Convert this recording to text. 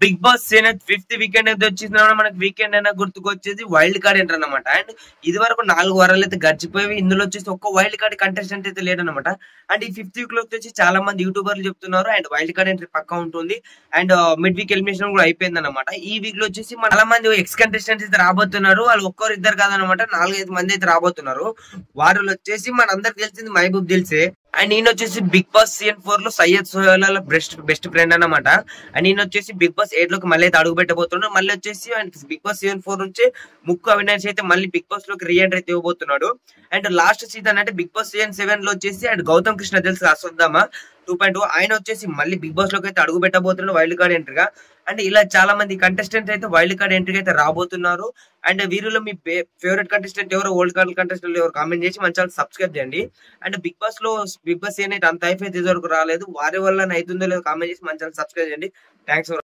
Big boss season 5th weekend అయితే వచ్చింది మనకి. వీకెండ్ అయినా గుర్తుకొచ్చేది వైల్డ్ కార్డ్ ఎంటర్ అనమాట. అండ్ ఇది వరకు 4 వారాలు అయితే గడిచిపోయి ఇందులో వచ్చేసి ఒక్క వైల్డ్ కార్డ్ కంటెస్టెంట్ అయితే లేడనమాట. అండ్ ఈ 5th వీక్ లో వచ్చేసి చాలా మంది యూట్యూబర్లు చెప్తున్నారు అండ్ వైల్డ్ కార్డ్ ఎంట్రీ పక్కా ఉంటుంది. అండ్ మిడ్ వీక్ ఎలిమినేషన్ కూడా అయిపోయింది అనమాట. ఈ వీక్ లో వచ్చేసి చాలా మంది ఎక్స్ కంటెస్టెంట్స్ అయితే రాబోతున్నారు. వాళ్ళు ఒక్కరు ఇద్దరు కాదనమాట, 4-5 మంది అయితే రాబోతున్నారు. వారిలో వచ్చేసి మన అందరికి తెలిసింది మహబూబ్ దిల్సే. అండ్ ఈయన వచ్చేసి బిగ్ బాస్ సీజన్ 4 లో సయ్యద్ సోహెల్ బెస్ట్ ఫ్రెండ్ అన్నమాట. అండ్ ఈయన వచ్చేసి బిగ్ బాస్ 8 లోకి మళ్ళీ అయితే అడుగు పెట్టబోతున్నాడు. మళ్ళీ వచ్చేసి బిగ్ బాస్ సీజన్ 4 నుంచి ముక్కు అవినాష్ అయితే మళ్ళీ బిగ్ బాస్ లోకి రీఎంట్రీ అయితే ఇవ్వబోతున్నాడు. అండ్ లాస్ట్ సీజన్ అంటే బిగ్ బాస్ సీజన్ 7 లో వచ్చేసి అండ్ గౌతమ్ కృష్ణ తెలుసు అశ్వత్థామ 2.0 ఆయన వచ్చేసి మళ్ళీ బిగ్ బాస్ లోకి అయితే అడుగు పెట్టబోతున్నాడు వైల్డ్ కార్డ్ ఎంట్రీగా. అండ్ ఇలా చాలా మంది కంటెస్టెంట్స్ అయితే వైల్డ్ కార్డ్ ఎంట్రీకి అయితే రాబోతున్నారు. అండ్ వీరిలో మీ ఫేవరెట్ కంటెస్టెంట్ ఎవరు, ఓల్డ్ కార్డ్ కంటెస్టెంట్ ఎవరు కామెంట్ చేసి మన ఛానల్ సబ్స్క్రైబ్ చేయండి. అండ్ బిగ్ బాస్ ఏనైతే అంత హైప్ అయితే ఇదివరకు రాలేదు, వారి వల్ల అవుతుందో లేదో కామెంట్ చేసి మన ఛానల్ సబ్స్క్రైబ్ చేయండి. థ్యాంక్స్.